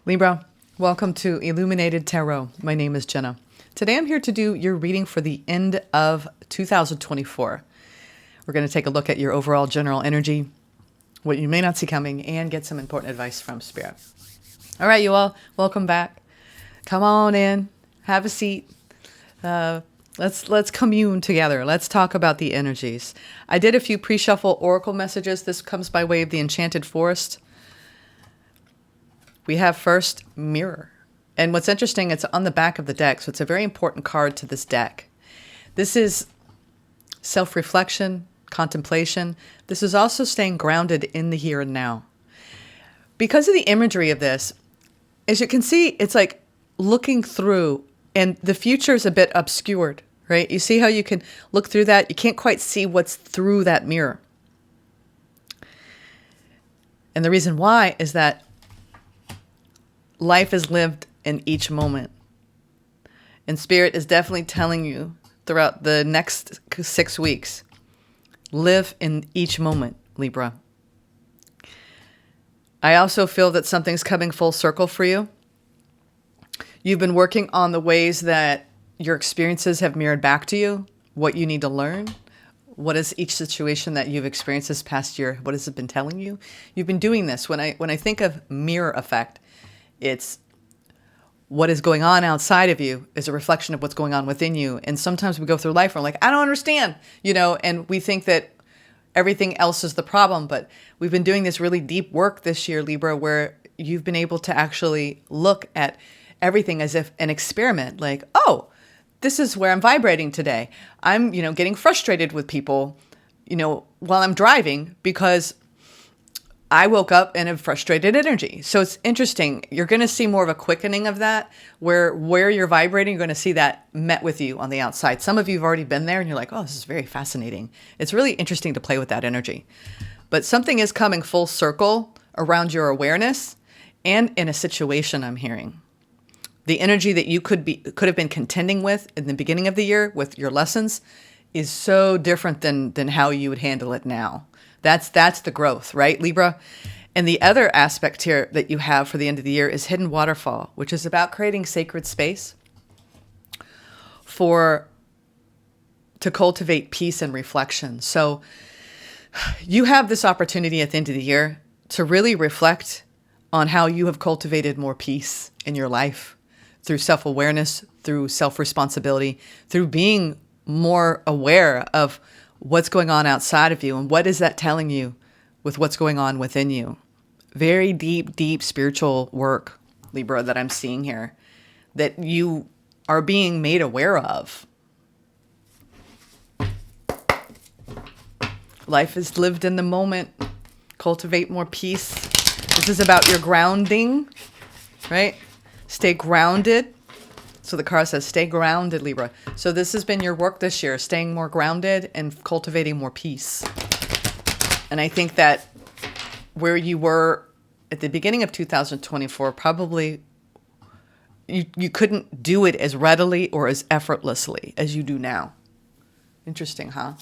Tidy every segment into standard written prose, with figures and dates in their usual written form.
Libra, welcome to Illuminated Tarot. My name is Jenna. Today I'm here to do your reading for the end of 2024. We're going to take a look at your overall general energy, what you may not see coming, and get some important advice from Spirit. All right, you all, welcome back. Come on in, have a seat. Let's commune together. Let's talk about the energies. I did a few pre-shuffle oracle messages. This comes by way of the Enchanted Forest. We have first Mirror. And what's interesting, it's on the back of the deck, so it's a very important card to this deck. This is self-reflection, contemplation. This is also staying grounded in the here and now. Because of the imagery of this, as you can see, it's like looking through, and the future is a bit obscured, right? You see how you can look through that? You can't quite see what's through that mirror. And the reason why is that life is lived in each moment. And Spirit is definitely telling you throughout the next 6 weeks, live in each moment, Libra. I also feel that something's coming full circle for you. You've been working on the ways that your experiences have mirrored back to you, what you need to learn. What is each situation that you've experienced this past year? What has it been telling you? You've been doing this. When I think of mirror effect, it's what is going on outside of you is a reflection of what's going on within you. And sometimes we go through life and we're like, I don't understand, and we think that everything else is the problem. But we've been doing this really deep work this year, Libra, where you've been able to actually look at everything as if an experiment, like, oh, this is where I'm vibrating today. I'm, getting frustrated with people, while I'm driving because I woke up in a frustrated energy. So it's interesting. You're going to see more of a quickening of that, where you're vibrating, you're going to see that met with you on the outside. Some of you have already been there and you're like, oh, this is very fascinating. It's really interesting to play with that energy. But something is coming full circle around your awareness and in a situation I'm hearing. The energy that you could have been contending with in the beginning of the year with your lessons is so different than how you would handle it now. That's the growth, right, Libra? And the other aspect here that you have for the end of the year is Hidden Waterfall, which is about creating sacred space to cultivate peace and reflection. So you have this opportunity at the end of the year to really reflect on how you have cultivated more peace in your life through self-awareness, through self-responsibility, through being more aware of what's going on outside of you and what is that telling you with what's going on within you. Very deep, deep spiritual work, Libra, that I'm seeing here, that you are being made aware of. Life is lived in the moment. Cultivate more peace. This is about your grounding, right? Stay grounded. So the card says, stay grounded, Libra. So this has been your work this year, staying more grounded and cultivating more peace. And I think that where you were at the beginning of 2024, probably you couldn't do it as readily or as effortlessly as you do now. Interesting, huh?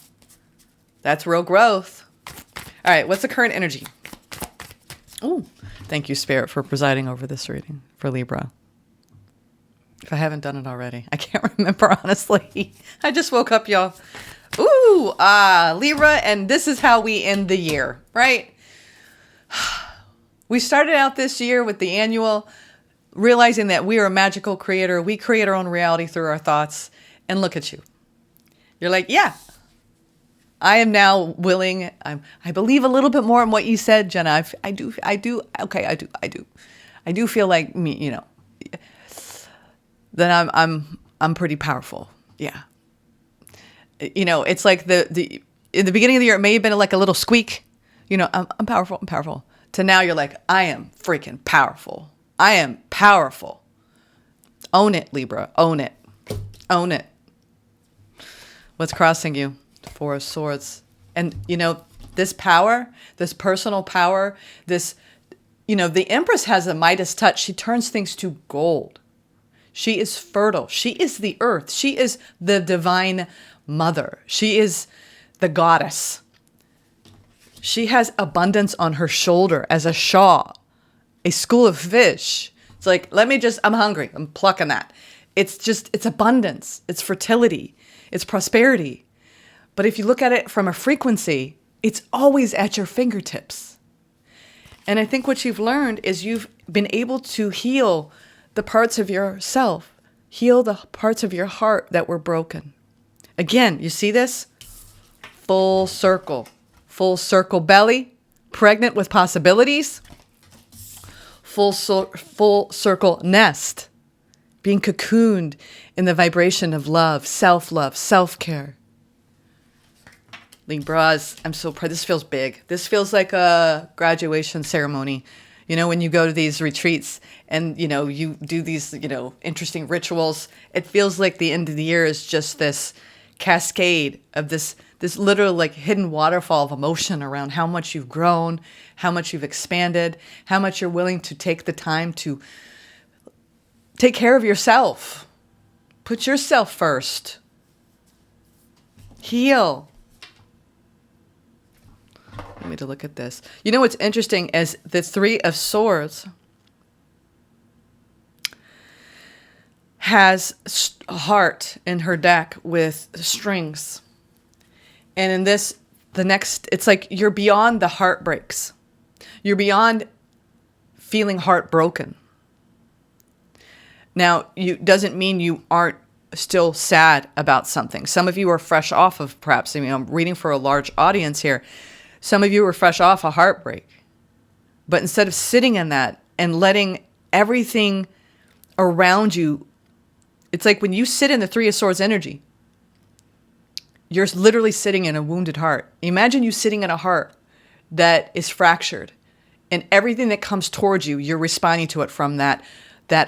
That's real growth. All right, what's the current energy? Oh, thank you, Spirit, for presiding over this reading for Libra. If I haven't done it already. I can't remember, honestly. I just woke up, y'all. Ooh, Libra, and this is how we end the year, right? We started out this year with the annual, realizing that we are a magical creator. We create our own reality through our thoughts. And look at you. You're like, yeah, I am now willing. I believe a little bit more in what you said, Jenna. I do feel like me, then I'm pretty powerful. Yeah. It's like the in the beginning of the year, it may have been like a little squeak. I'm powerful. To now you're like, I am freaking powerful. I am powerful. Own it, Libra. Own it. Own it. What's crossing you? Four of Swords. And, this power, this personal power, this, the Empress has a Midas touch. She turns things to gold. She is fertile. She is the earth. She is the divine mother. She is the goddess. She has abundance on her shoulder as a shawl, a school of fish. It's like, I'm hungry. I'm plucking that. It's abundance. It's fertility. It's prosperity. But if you look at it from a frequency, it's always at your fingertips. And I think what you've learned is you've been able to heal the parts of yourself, heal the parts of your heart that were broken. Again, you see this? Full circle belly, pregnant with possibilities, full circle nest, being cocooned in the vibration of love, self-care. Libras, I'm so proud. This feels big. This feels like a graduation ceremony. You know, when you go to these retreats and, you know, you do these, you know, interesting rituals, it feels like the end of the year is just this cascade of this literal like hidden waterfall of emotion around how much you've grown, how much you've expanded, how much you're willing to take the time to take care of yourself. Put yourself first. Heal. Let me to look at this. You know what's interesting is the Three of Swords has a heart in her deck with strings. And in this, it's like you're beyond the heartbreaks. You're beyond feeling heartbroken. Now, doesn't mean you aren't still sad about something. Some of you are fresh off of perhaps, I'm reading for a large audience here. Some of you are fresh off a heartbreak. But instead of sitting in that and letting everything around you, it's like when you sit in the Three of Swords energy, you're literally sitting in a wounded heart. Imagine you sitting in a heart that is fractured, and everything that comes towards you, you're responding to it from that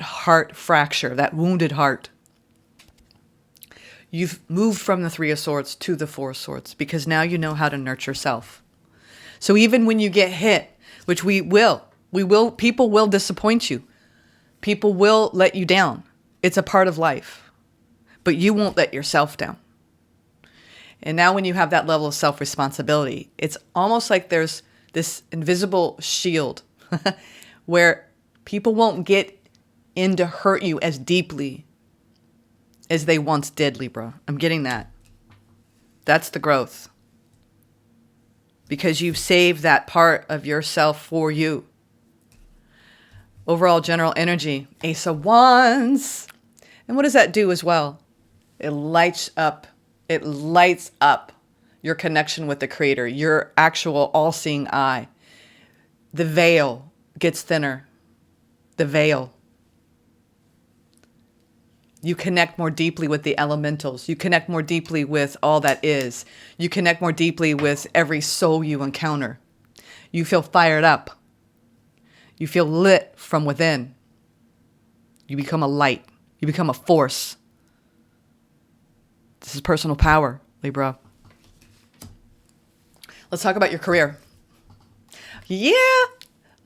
heart fracture, that wounded heart. You've moved from the Three of Swords to the Four of Swords because now you know how to nurture yourself. So even when you get hit, which we will, people will disappoint you. People will let you down. It's a part of life, but you won't let yourself down. And now when you have that level of self-responsibility, it's almost like there's this invisible shield where people won't get in to hurt you as deeply as they once did, Libra. I'm getting that. That's the growth. Because you've saved that part of yourself for you. Overall general energy, Ace of Wands. And what does that do as well? It lights up your connection with the Creator, your actual all-seeing eye. The veil gets thinner. The veil. You connect more deeply with the elementals. You connect more deeply with all that is. You connect more deeply with every soul you encounter. You feel fired up. You feel lit from within. You become a light. You become a force. This is personal power, Libra. Let's talk about your career. Yeah,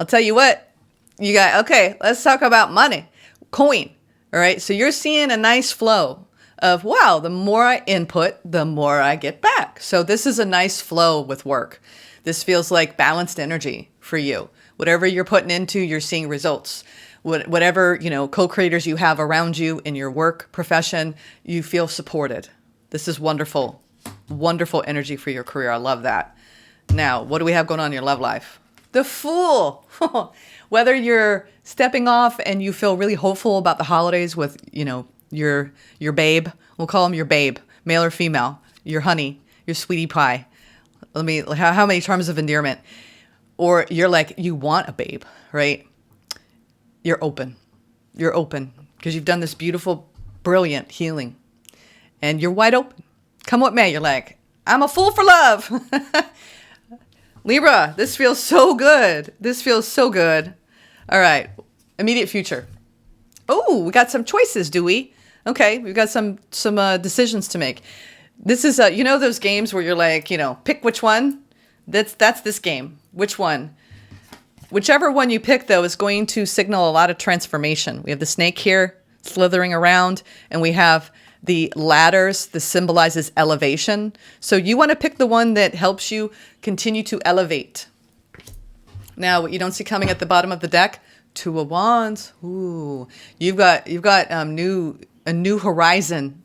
I'll tell you what. Let's talk about money. Coin. All right, so you're seeing a nice flow of, wow, the more I input, the more I get back. So this is a nice flow with work. This feels like balanced energy for you. Whatever you're putting into, you're seeing results. Whatever, co-creators you have around you in your work profession, you feel supported. This is wonderful, wonderful energy for your career. I love that. Now, what do we have going on in your love life? The Fool. Whether you're stepping off and you feel really hopeful about the holidays with, your babe, we'll call him your babe, male or female, your honey, your sweetie pie. How many terms of endearment? Or you're like, you want a babe, right? You're open because you've done this beautiful, brilliant healing and you're wide open. Come what may, you're like, I'm a fool for love. Libra, this feels so good. All right. Immediate future. Oh, we got some choices, do we? Okay. We've got some decisions to make. This is, those games where you're like, pick which one. That's this game. Which one? Whichever one you pick, though, is going to signal a lot of transformation. We have the snake here slithering around, and we have the ladders. This symbolizes elevation. So you want to pick the one that helps you continue to elevate. Now, what you don't see coming at the bottom of the deck, Two of Wands. Ooh, you've got a new horizon.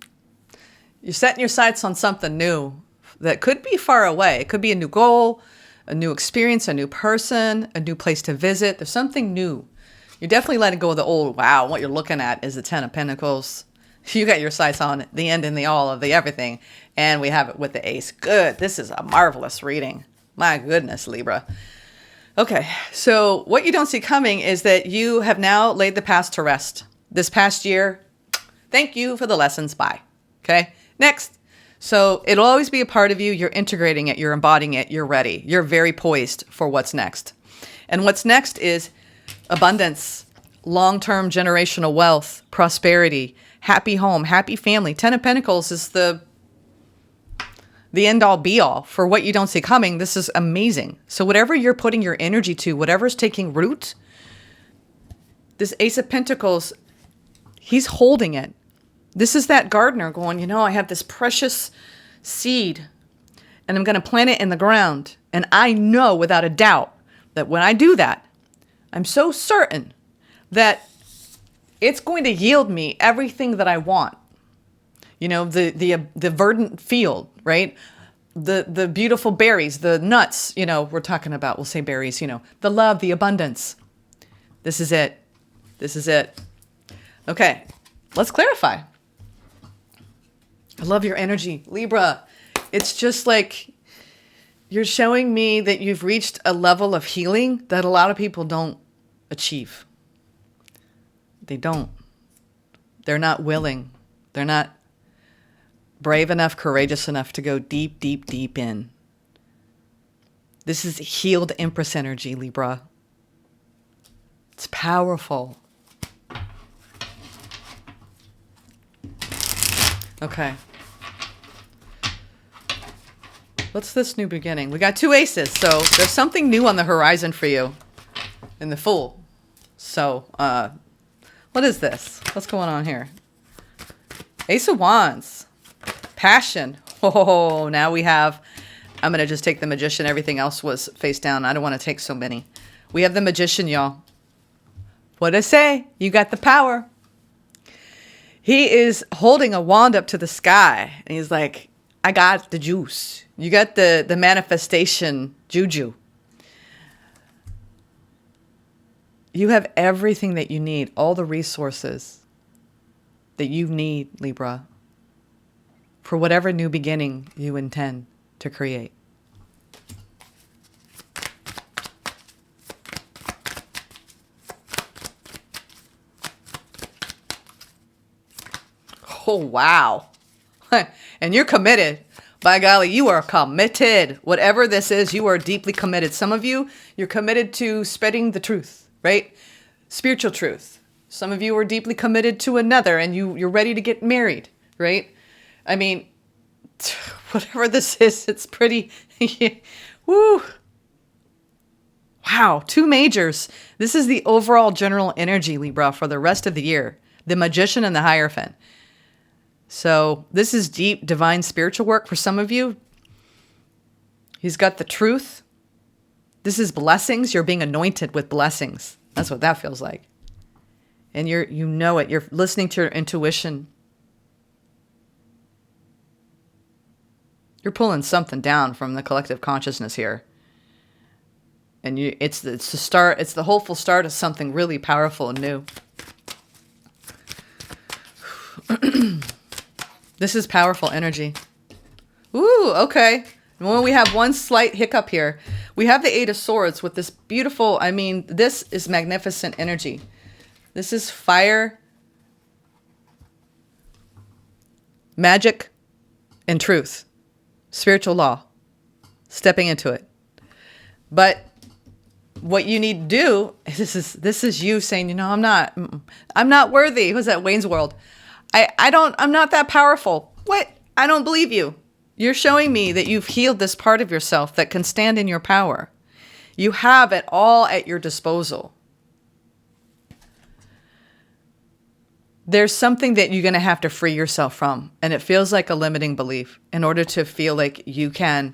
You're setting your sights on something new that could be far away. It could be a new goal, a new experience, a new person, a new place to visit. There's something new. You're definitely letting go of the old. Wow, what you're looking at is the Ten of Pentacles. You got your sights on the end and the all of the everything. And we have it with the Ace. Good. This is a marvelous reading. My goodness, Libra. Okay, so what you don't see coming is that you have now laid the past to rest. This past year, thank you for the lessons. Bye. Okay, next. So it'll always be a part of you. You're integrating it. You're embodying it. You're ready. You're very poised for what's next. And what's next is abundance, long-term generational wealth, prosperity, happy home, happy family. Ten of Pentacles is the end-all be-all for what you don't see coming. This is amazing. So whatever you're putting your energy to, whatever's taking root, this Ace of Pentacles, he's holding it. This is that gardener going, I have this precious seed and I'm going to plant it in the ground. And I know without a doubt that when I do that, I'm so certain that it's going to yield me everything that I want. The verdant field, right? The beautiful berries, the nuts, we're talking about, we'll say berries, the love, the abundance. This is it. This is it. Okay, let's clarify. I love your energy, Libra. It's just like you're showing me that you've reached a level of healing that a lot of people don't achieve. They don't. They're not willing. They're not brave enough, courageous enough to go deep, deep, deep in. This is healed Empress energy, Libra. It's powerful. Okay. What's this new beginning? We got two aces, so there's something new on the horizon for you in the Fool. So, what is this? What's going on here? Ace of Wands. Passion. Oh, now we have, I'm going to just take the Magician. Everything else was face down. I don't want to take so many. We have the Magician, y'all. What'd I say? You got the power. He is holding a wand up to the sky. And he's like, I got the juice. You got the manifestation juju. You have everything that you need. All the resources that you need, Libra, for whatever new beginning you intend to create. Oh, wow. And you're committed. By golly, you are committed. Whatever this is, you are deeply committed. Some of you, you're committed to spreading the truth, right? Spiritual truth. Some of you are deeply committed to another and you're ready to get married, right? I mean, whatever this is, it's pretty, woo. Wow, two majors. This is the overall general energy, Libra, for the rest of the year. The Magician and the Hierophant. So this is deep, divine, spiritual work for some of you. He's got the truth. This is blessings. You're being anointed with blessings. That's what that feels like. And you know it. You're listening to your intuition. You're pulling something down from the collective consciousness here. And it's the start. It's the hopeful start of something really powerful and new. This is powerful energy. Ooh, okay. Well, we have one slight hiccup here. We have the Eight of Swords with this beautiful, this is magnificent energy. This is fire, magic, and truth. Spiritual law. Stepping into it. But what you need to do, this is you saying, I'm not worthy. Who's that? Wayne's World. I'm not that powerful. What? I don't believe you. You're showing me that you've healed this part of yourself that can stand in your power. You have it all at your disposal. There's something that you're going to have to free yourself from. And it feels like a limiting belief in order to feel like you can.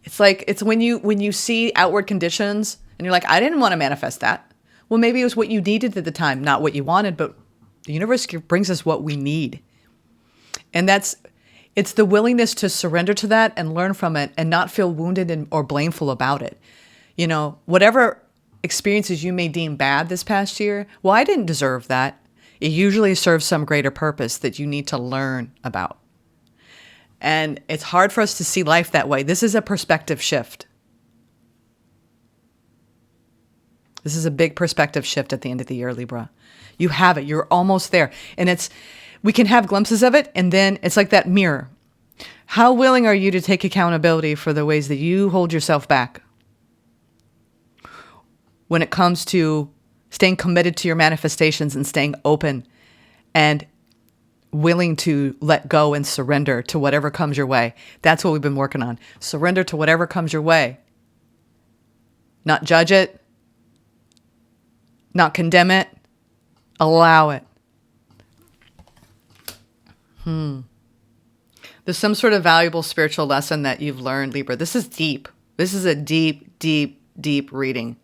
It's when you see outward conditions and you're like, I didn't want to manifest that. Well, maybe it was what you needed at the time, not what you wanted, but the universe brings us what we need. And it's the willingness to surrender to that and learn from it and not feel wounded or blameful about it. You know, whatever experiences you may deem bad this past year, well, I didn't deserve that. It usually serves some greater purpose that you need to learn about. And it's hard for us to see life that way. This is a perspective shift. This is a big perspective shift at the end of the year, Libra. You have it. You're almost there. And we can have glimpses of it, and then it's like that mirror. How willing are you to take accountability for the ways that you hold yourself back when it comes to staying committed to your manifestations and staying open and willing to let go and surrender to whatever comes your way? That's what we've been working on. Surrender to whatever comes your way. Not judge it. Not condemn it. Allow it. There's some sort of valuable spiritual lesson that you've learned, Libra. This is deep. This is a deep, deep, deep reading.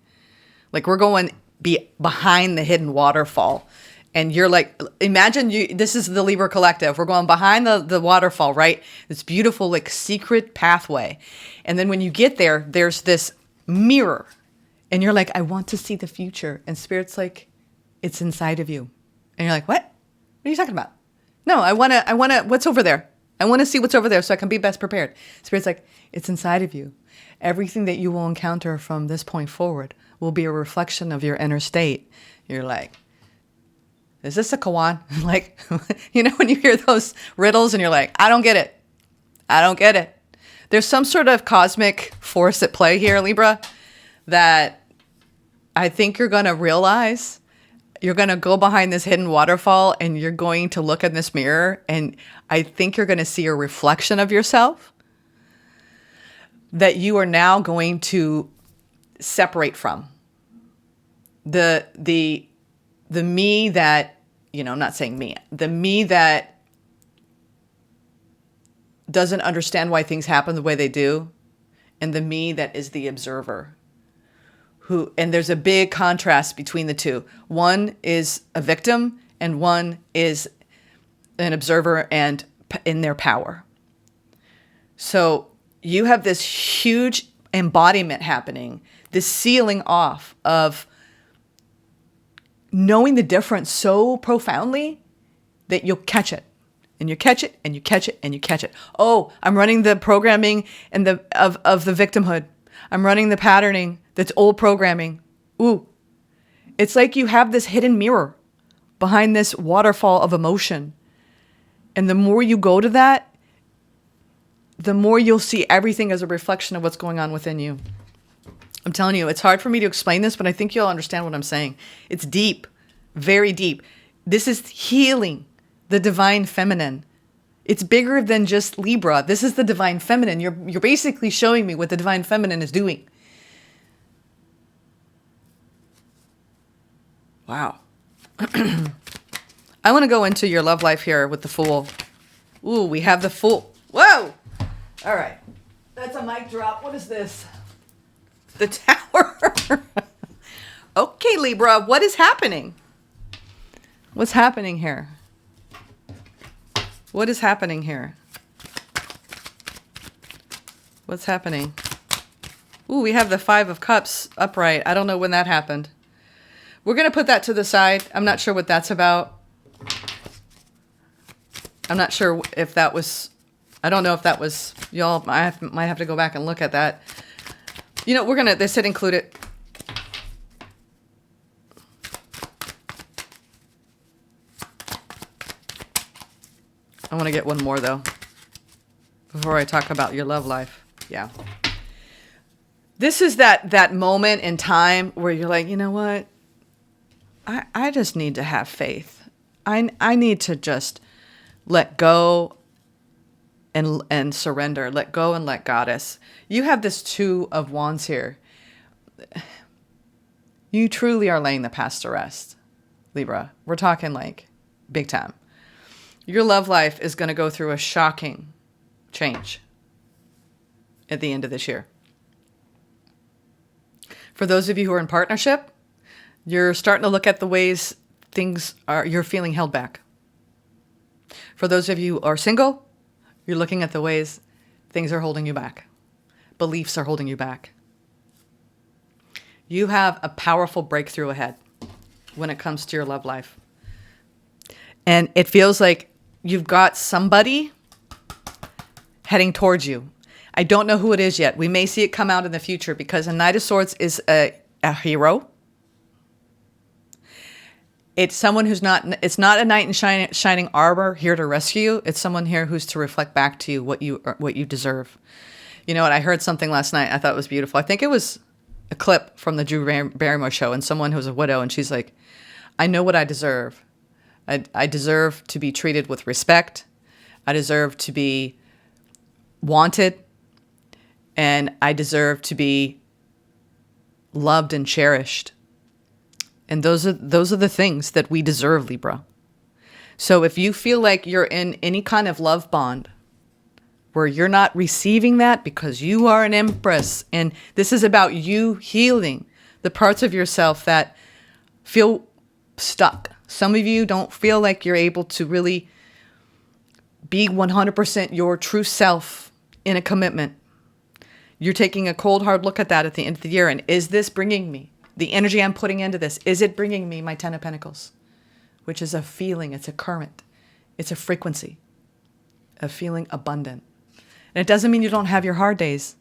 Like we're going behind the hidden waterfall. And you're like, imagine this is the Libra Collective. We're going behind the waterfall, right? This beautiful, like secret pathway. And then when you get there, there's this mirror. And you're like, I want to see the future. And Spirit's like, it's inside of you. And you're like, what? What are you talking about? No, I want to, what's over there? I want to see what's over there so I can be best prepared. Spirit's like, it's inside of you. Everything that you will encounter from this point forward will be a reflection of your inner state. You're like, is this a koan? Like, you know, when you hear those riddles and you're like, I don't get it. I don't get it. There's some sort of cosmic force at play here, Libra, that I think you're going to realize. You're going to go behind this hidden waterfall and you're going to look in this mirror, and I think you're going to see a reflection of yourself that you are now going to separate from. The me that, you know, I'm not saying me, the me that doesn't understand why things happen the way they do, and the me that is the observer. And there's a big contrast between the two. One is a victim and one is an observer and in their power. So you have this huge embodiment happening, this sealing off of knowing the difference so profoundly that you'll catch it. And you catch it and you catch it and you catch it. Oh, I'm running the programming and of the victimhood. I'm running the patterning that's old programming. Ooh, it's like you have this hidden mirror behind this waterfall of emotion. And the more you go to that, the more you'll see everything as a reflection of what's going on within you. I'm telling you, it's hard for me to explain this, but I think you'll understand what I'm saying. It's deep, very deep. This is healing the divine feminine. It's bigger than just Libra. This is the divine feminine. You're basically showing me what the divine feminine is doing. Wow. I want to go into your love life here with the Fool. Ooh, we have the Fool. Whoa! All right. That's a mic drop. What is this? The Tower. Okay, Libra, what is happening? What's happening here? What is happening here? What's happening? Ooh, we have the Five of Cups upright. I don't know when that happened. We're going to put that to the side. I'm not sure what that's about. I'm not sure if that was... I don't know if that was... Y'all might have to go back and look at that. You know, they said include it. I want to get one more, though, before I talk about your love life. Yeah. This is that moment in time where you're like, you know what? I just need to have faith. I need to just let go and surrender. Let go and let Goddess. You have this Two of Wands here. You truly are laying the past to rest, Libra. We're talking like big time. Your love life is going to go through a shocking change at the end of this year. For those of you who are in partnership, You're starting to look at the ways you're feeling held back. For those of you who are single, you're looking at the ways things are holding you back. Beliefs are holding you back. You have a powerful breakthrough ahead when it comes to your love life. And it feels like you've got somebody heading towards you. I don't know who it is yet. We may see it come out in the future because a Knight of Swords is a hero. It's someone it's not a knight in shining armor here to rescue you. It's someone here who's to reflect back to you what you deserve. You know what? I heard something last night I thought was beautiful. I think it was a clip from the Drew Barrymore show, and someone who's a widow, and she's like, I know what I deserve. I deserve to be treated with respect. I deserve to be wanted. And I deserve to be loved and cherished. And those are the things that we deserve, Libra. So if you feel like you're in any kind of love bond where you're not receiving that because you are an Empress, and this is about you healing the parts of yourself that feel stuck. Some of you don't feel like you're able to really be 100% your true self in a commitment. You're taking a cold, hard look at that at the end of the year. And is this bringing me the energy I'm putting into this? Is it bringing me my 10 of Pentacles, which is a feeling? It's a current. It's a frequency of feeling abundant. And it doesn't mean you don't have your hard days.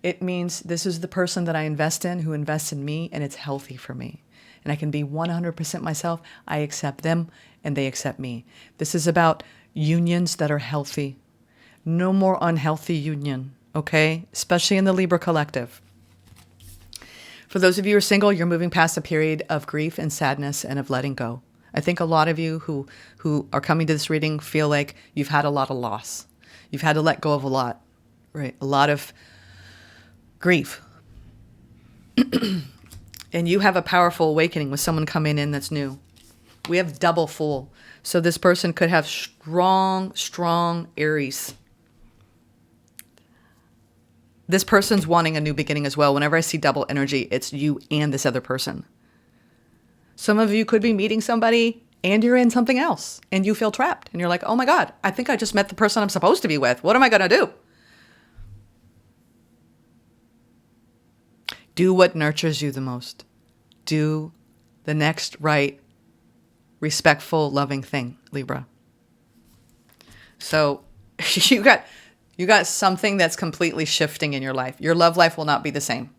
It means this is the person that I invest in, who invests in me, and it's healthy for me. And I can be 100% myself. I accept them and they accept me. This is about unions that are healthy. No more unhealthy union. Okay, especially in the Libra collective. For those of you who are single, you're moving past a period of grief and sadness and of letting go. I think a lot of you who are coming to this reading feel like you've had a lot of loss. You've had to let go of a lot, right? A lot of grief. And you have a powerful awakening with someone coming in that's new. We have double Fool. So this person could have strong Aries. This person's wanting a new beginning as well. Whenever I see double energy, it's you and this other person. Some of you could be meeting somebody and you're in something else and you feel trapped and you're like, oh my God, I think I just met the person I'm supposed to be with. What am I going to do? Do what nurtures you the most. Do the next right, respectful, loving thing, Libra. So you got something that's completely shifting in your life. Your love life will not be the same.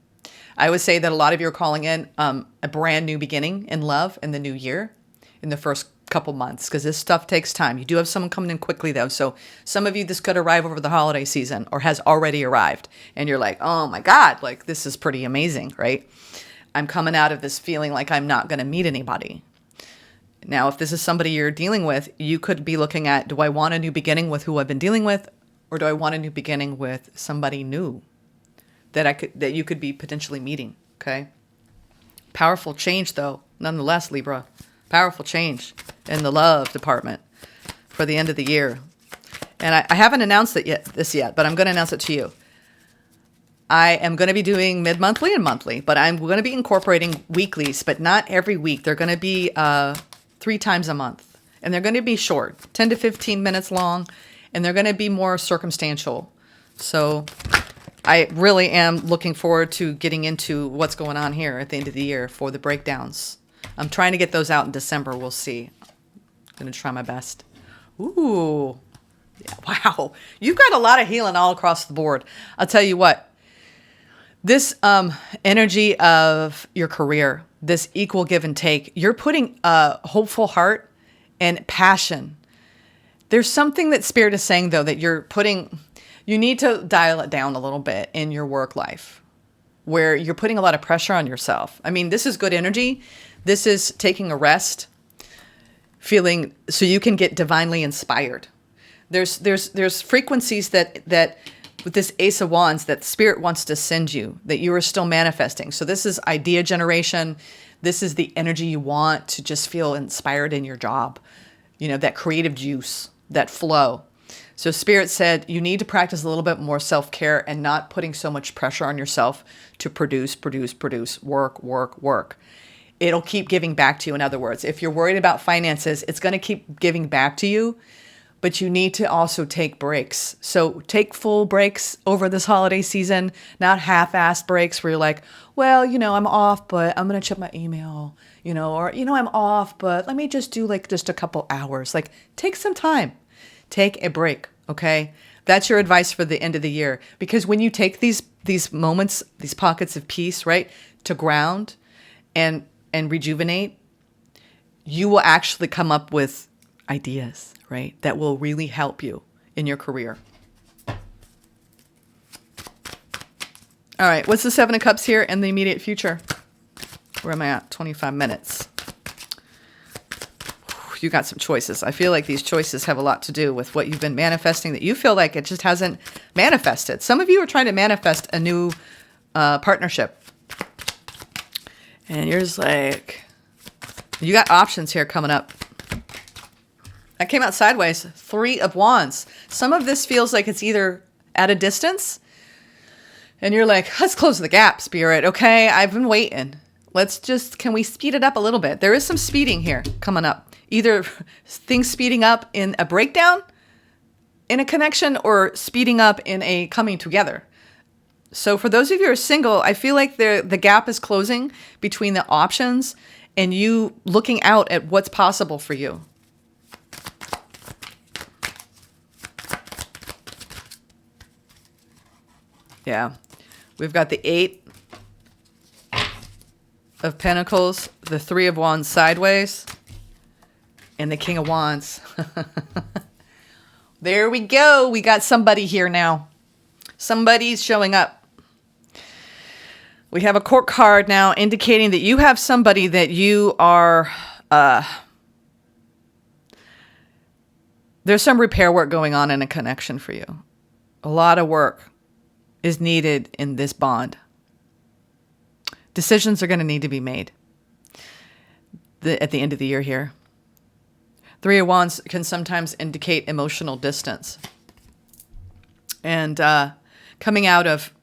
I would say that a lot of you are calling in a brand new beginning in love in the new year, in the first couple months, because this stuff takes time. You do have someone coming in quickly, though. So some of you, this could arrive over the holiday season or has already arrived. And you're like, oh my God, like this is pretty amazing, right? I'm coming out of this feeling like I'm not going to meet anybody. Now, if this is somebody you're dealing with, you could be looking at, do I want a new beginning with who I've been dealing with? Or do I want a new beginning with somebody new that you could be potentially meeting? Okay. Powerful change, though, nonetheless, Libra. Powerful change in the love department for the end of the year. And I haven't announced it yet, but I'm going to announce it to you. I am going to be doing mid-monthly and monthly, but I'm going to be incorporating weeklies, but not every week. They're going to be 3 times a month, and they're going to be short, 10 to 15 minutes long. And they're going to be more circumstantial. So I really am looking forward to getting into what's going on here at the end of the year for the breakdowns. I'm trying to get those out in December. We'll see. I'm going to try my best. Ooh. Yeah, wow. You've got a lot of healing all across the board. I'll tell you what. This energy of your career, this equal give and take, you're putting a hopeful heart and passion. There's something that Spirit is saying, though, that you need to dial it down a little bit in your work life where you're putting a lot of pressure on yourself. I mean, this is good energy. This is taking a rest, feeling so you can get divinely inspired. There's frequencies that with this Ace of Wands that Spirit wants to send you, that you are still manifesting. So this is idea generation. This is the energy you want to just feel inspired in your job. You know, that creative juice, that flow. So Spirit said you need to practice a little bit more self-care and not putting so much pressure on yourself to produce, work. it'll keep giving back to you. In other words, if you're worried about finances, it's going to keep giving back to you, but you need to also take breaks. So take full breaks over this holiday season, not half-assed breaks where you're like, well, I'm off, but I'm going to check my email, or, I'm off, but let me just do like just a couple hours. Like, take some time, take a break. Okay. That's your advice for the end of the year. Because when you take these moments, these pockets of peace, right, to ground and rejuvenate, you will actually come up with ideas, right, that will really help you in your career. All right, what's the Seven of Cups here in the immediate future? Where am I at? 25 minutes. You got some choices. I feel like these choices have a lot to do with what you've been manifesting that you feel like it just hasn't manifested. Some of you are trying to manifest a new partnership. And you're just like, you got options here coming up. That came out sideways. 3 of Wands. Some of this feels like it's either at a distance and you're like, let's close the gap, Spirit. Okay, I've been waiting. Can we speed it up a little bit? There is some speeding here coming up. Either things speeding up in a breakdown in a connection or speeding up in a coming together. So for those of you who are single, I feel like the gap is closing between the options and you looking out at what's possible for you. Yeah. We've got the 8 of Pentacles, the 3 of Wands sideways, and the King of Wands. There we go. We got somebody here now. Somebody's showing up. We have a court card now indicating that you have somebody that you are... there's some repair work going on in a connection for you. A lot of work is needed in this bond. Decisions are going to need to be made at the end of the year here. 3 of Wands can sometimes indicate emotional distance. And coming out of,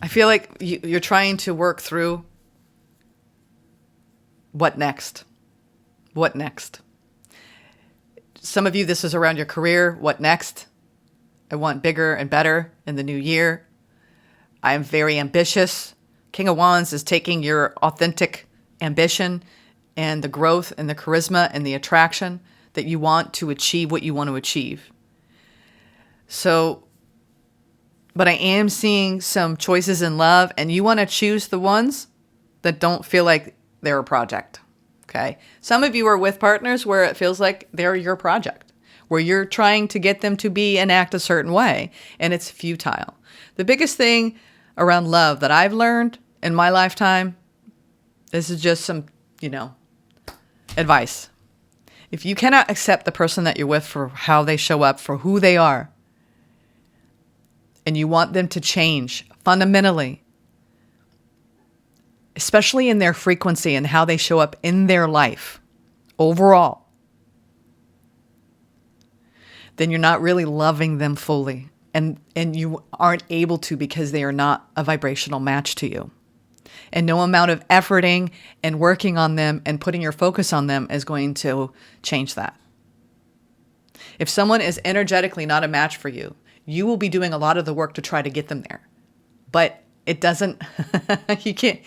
I feel like you're trying to work through what next? What next? Some of you, this is around your career. What next? I want bigger and better in the new year. I am very ambitious. King of Wands is taking your authentic ambition and the growth and the charisma and the attraction that you want to achieve what you want to achieve. So, but I am seeing some choices in love, and you want to choose the ones that don't feel like they're a project. Okay. Some of you are with partners where it feels like they're your project, where you're trying to get them to be and act a certain way, and it's futile. The biggest thing around love that I've learned in my lifetime, this is just some, advice. If you cannot accept the person that you're with for how they show up, for who they are, and you want them to change fundamentally, especially in their frequency and how they show up in their life overall, then you're not really loving them fully. And you aren't able to because they are not a vibrational match to you. And no amount of efforting and working on them and putting your focus on them is going to change that. If someone is energetically not a match for you, you will be doing a lot of the work to try to get them there. But it doesn't, you can't,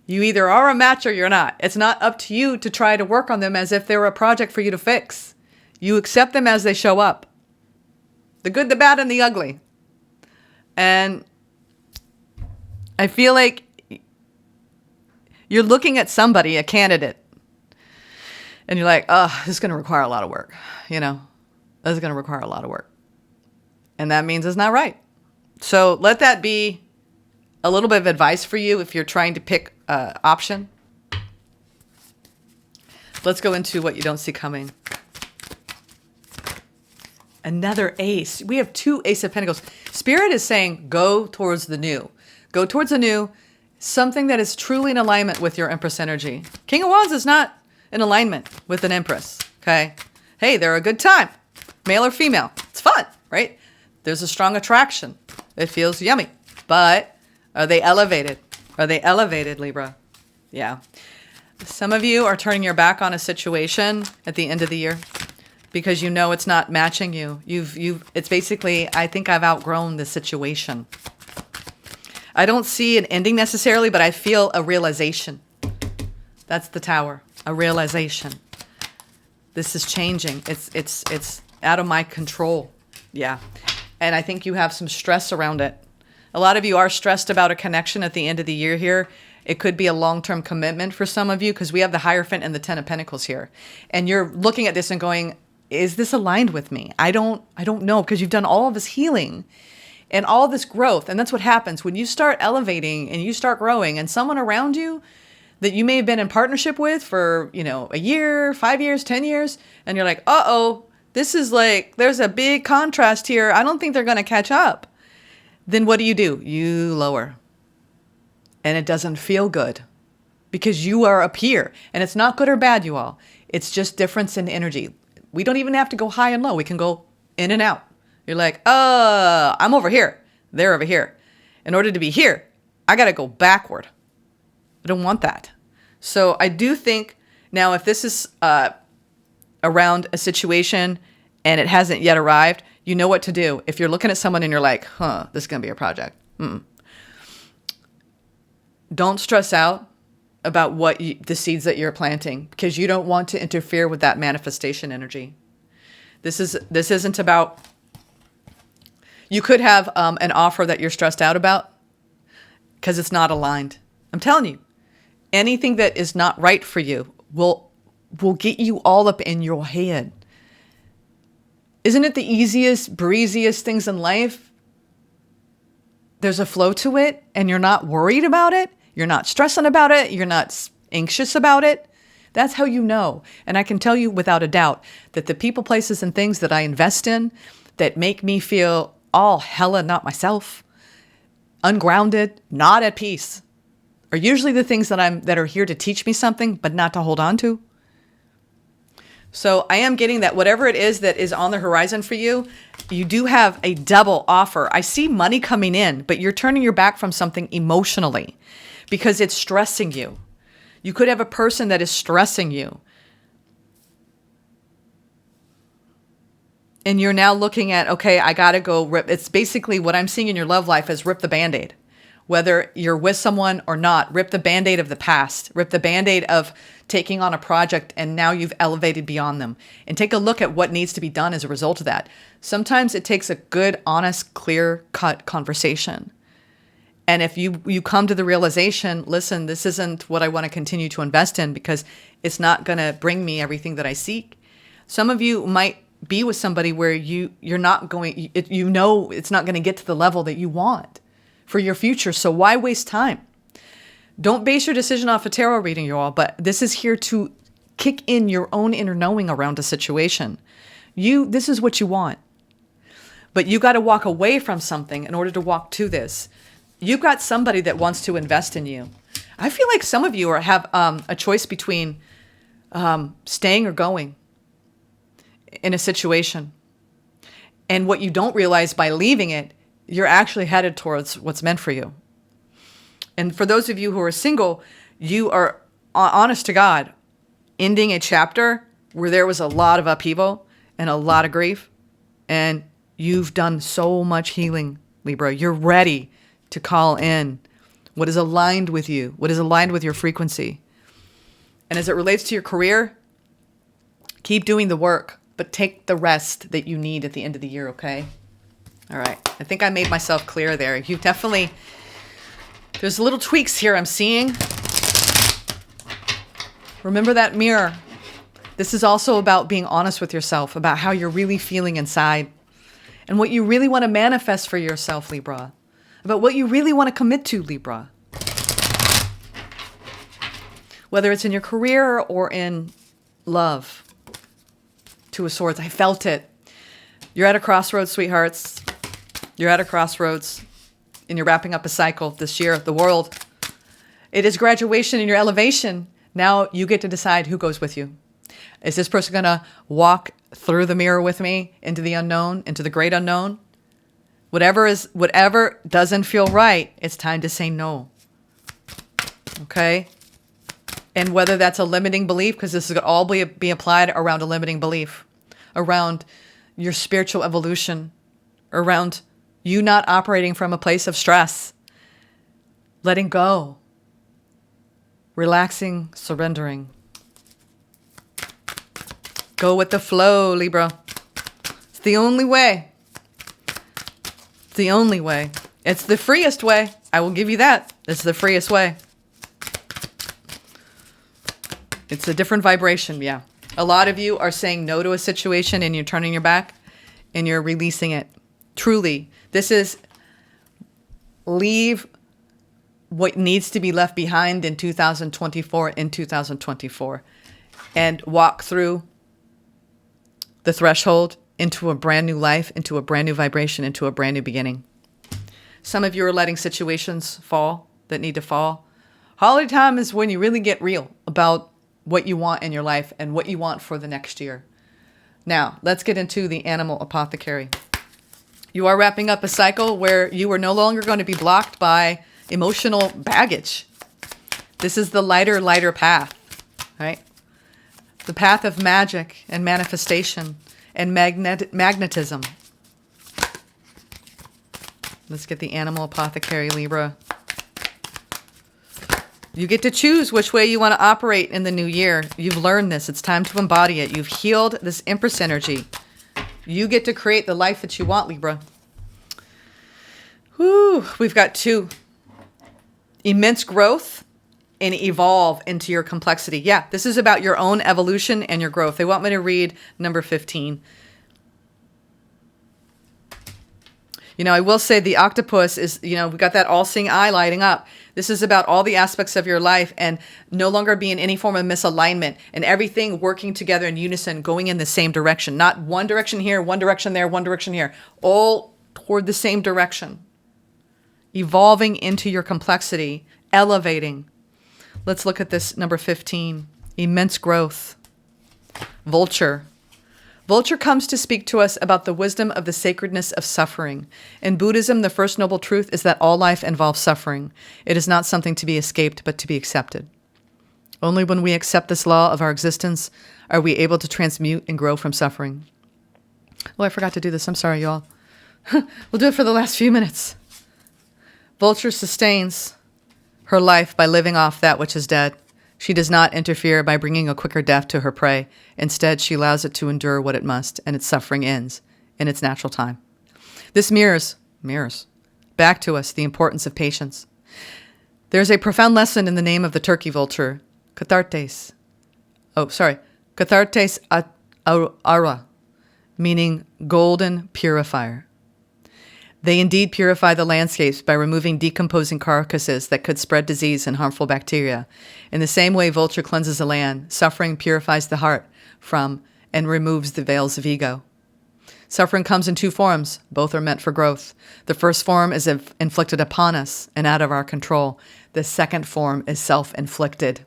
you either are a match or you're not. It's not up to you to try to work on them as if they're a project for you to fix. You accept them as they show up. The good, the bad, and the ugly. And I feel like you're looking at somebody, a candidate, and you're like, oh, this is going to require a lot of work. This is going to require a lot of work. And that means it's not right. So let that be a little bit of advice for you if you're trying to pick an option. Let's go into what you don't see coming. Another ace. We have 2 Ace of Pentacles. Spirit is saying, go towards the new. Go towards the new. Something that is truly in alignment with your Empress energy. King of Wands is not in alignment with an Empress. Okay. Hey, they're a good time. Male or female. It's fun, right? There's a strong attraction. It feels yummy. But are they elevated? Are they elevated, Libra? Yeah. Some of you are turning your back on a situation at the end of the year because you know it's not matching you. It's basically, I think I've outgrown this situation. I don't see an ending necessarily, but I feel a realization. That's the Tower, a realization. This is changing. It's out of my control. Yeah. And I think you have some stress around it. A lot of you are stressed about a connection at the end of the year here. It could be a long-term commitment for some of you because we have the Hierophant and the Ten of Pentacles here. And you're looking at this and going, is this aligned with me? I don't know, because you've done all of this healing and all this growth. And that's what happens when you start elevating and you start growing, and someone around you that you may have been in partnership with for, a year, 5 years, 10 years, and you're like, uh-oh, this is like, there's a big contrast here. I don't think they're going to catch up. Then what do? You lower. And it doesn't feel good because you are up here. And it's not good or bad, you all. It's just difference in energy. We don't even have to go high and low. We can go in and out. You're like, I'm over here. They're over here. In order to be here, I got to go backward. I don't want that. So I do think now if this is around a situation and it hasn't yet arrived, you know what to do. If you're looking at someone and you're like, this is going to be a project. Don't stress out about the seeds that you're planting because you don't want to interfere with that manifestation energy. This isn't about, you could have an offer that you're stressed out about because it's not aligned. I'm telling you, anything that is not right for you will get you all up in your head. Isn't it the easiest, breeziest things in life? There's a flow to it and you're not worried about it. You're not stressing about it. You're not anxious about it. That's how you know. And I can tell you without a doubt that the people, places, and things that I invest in that make me feel all hella not myself, ungrounded, not at peace, are usually the things that are here to teach me something, but not to hold on to. So I am getting that whatever it is that is on the horizon for you, you do have a double offer. I see money coming in, but you're turning your back from something emotionally because it's stressing you. You could have a person that is stressing you. And you're now looking at, okay, I got to go rip. It's basically what I'm seeing in your love life is rip the Band-Aid. Whether you're with someone or not, rip the Band-Aid of the past. Rip the Band-Aid of taking on a project and now you've elevated beyond them. And take a look at what needs to be done as a result of that. Sometimes it takes a good, honest, clear-cut conversation. And if you come to the realization, listen, this isn't what I want to continue to invest in because it's not going to bring me everything that I seek. Some of you might be with somebody where you're not going, it's not going to get to the level that you want for your future. So why waste time? Don't base your decision off a tarot reading, you all, but this is here to kick in your own inner knowing around a situation. This is what you want. But you got to walk away from something in order to walk to this. You've got somebody that wants to invest in you. I feel like some of you have a choice between staying or going in a situation. And what you don't realize by leaving it, you're actually headed towards what's meant for you. And for those of you who are single, you are, honest to God, ending a chapter where there was a lot of upheaval and a lot of grief. And you've done so much healing, Libra. You're ready to call in what is aligned with you, what is aligned with your frequency. And as it relates to your career, keep doing the work, but take the rest that you need at the end of the year, okay? All right. I think I made myself clear there. You definitely, there's little tweaks here I'm seeing. Remember that mirror. This is also about being honest with yourself, about how you're really feeling inside and what you really want to manifest for yourself, Libra. About what you really want to commit to, Libra. Whether it's in your career or in love. Two of Swords. I felt it. You're at a crossroads, sweethearts. You're at a crossroads. And you're wrapping up a cycle this year. The world. It is graduation and your elevation. Now you get to decide who goes with you. Is this person going to walk through the mirror with me into the unknown, into the great unknown? Whatever doesn't feel right, it's time to say no. Okay? And whether that's a limiting belief, because this is going to all be applied around a limiting belief, around your spiritual evolution, around you not operating from a place of stress, letting go, relaxing, surrendering. Go with the flow, Libra. It's the only way. It's the only way. It's the freest way. I will give you that. It's the freest way. It's a different vibration, yeah. A lot of you are saying no to a situation and you're turning your back and you're releasing it. Truly, this is leave what needs to be left behind in 2024 and walk through the threshold into a brand new life, into a brand new vibration, into a brand new beginning. Some of you are letting situations fall that need to fall. Holiday time is when you really get real about what you want in your life and what you want for the next year. Now, let's get into the animal apothecary. You are wrapping up a cycle where you are no longer going to be blocked by emotional baggage. This is the lighter path, right? The path of magic and manifestation and magnetism. Let's get the animal apothecary, Libra. You get to choose which way you want to operate in the new year. You've learned this. It's time to embody it. You've healed this Empress energy. You get to create the life that you want, Libra. Whew, we've got 2. Immense growth and evolve into your complexity. Yeah, this is about your own evolution and your growth. They want me to read number 15. You know, I will say the octopus is, we got that all-seeing eye lighting up. This is about all the aspects of your life and no longer being any form of misalignment and everything working together in unison, going in the same direction. Not one direction here, one direction there, one direction here. All toward the same direction. Evolving into your complexity, elevating. Let's look at this number 15. Immense growth. Vulture. Vulture comes to speak to us about the wisdom of the sacredness of suffering. In Buddhism, the first noble truth is that all life involves suffering. It is not something to be escaped, but to be accepted. Only when we accept this law of our existence are we able to transmute and grow from suffering. Oh, I forgot to do this. I'm sorry, y'all. We'll do it for the last few minutes. Vulture sustains her life by living off that which is dead. She does not interfere by bringing a quicker death to her prey. Instead, she allows it to endure what it must, and its suffering ends in its natural time. This mirrors back to us the importance of patience. There's a profound lesson in the name of the turkey vulture, Cathartes. Cathartes Ara, meaning golden purifier. They indeed purify the landscapes by removing decomposing carcasses that could spread disease and harmful bacteria. In the same way vulture cleanses a land, suffering purifies the heart from and removes the veils of ego. Suffering comes in 2 forms. Both are meant for growth. The first form is inflicted upon us and out of our control. The second form is self-inflicted,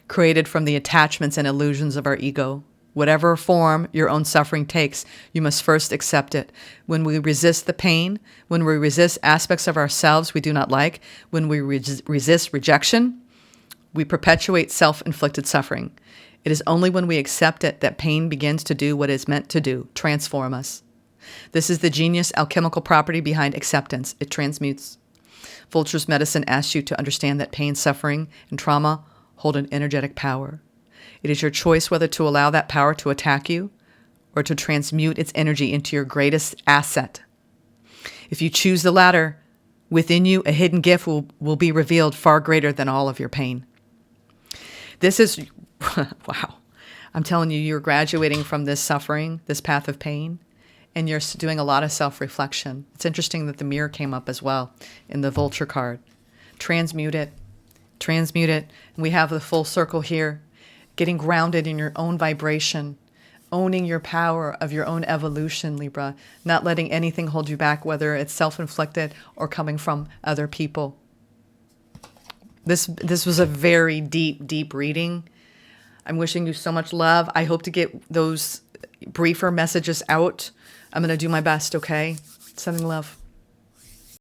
created from the attachments and illusions of our ego. Whatever form your own suffering takes, you must first accept it. When we resist the pain, when we resist aspects of ourselves we do not like, when we resist rejection, we perpetuate self-inflicted suffering. It is only when we accept it that pain begins to do what it is meant to do, transform us. This is the genius alchemical property behind acceptance. It transmutes. Vulture's medicine asks you to understand that pain, suffering, and trauma hold an energetic power. It is your choice whether to allow that power to attack you or to transmute its energy into your greatest asset. If you choose the latter, within you a hidden gift will be revealed far greater than all of your pain. This is, wow. I'm telling you, you're graduating from this suffering, this path of pain, and you're doing a lot of self-reflection. It's interesting that the mirror came up as well in the vulture card. Transmute it. Transmute it. And we have the full circle here. Getting grounded in your own vibration, owning your power of your own evolution, Libra, not letting anything hold you back, whether it's self-inflicted or coming from other people. This was a very deep reading. I'm wishing you so much love. I hope to get those briefer messages out. I'm going to do my best, okay? Sending love.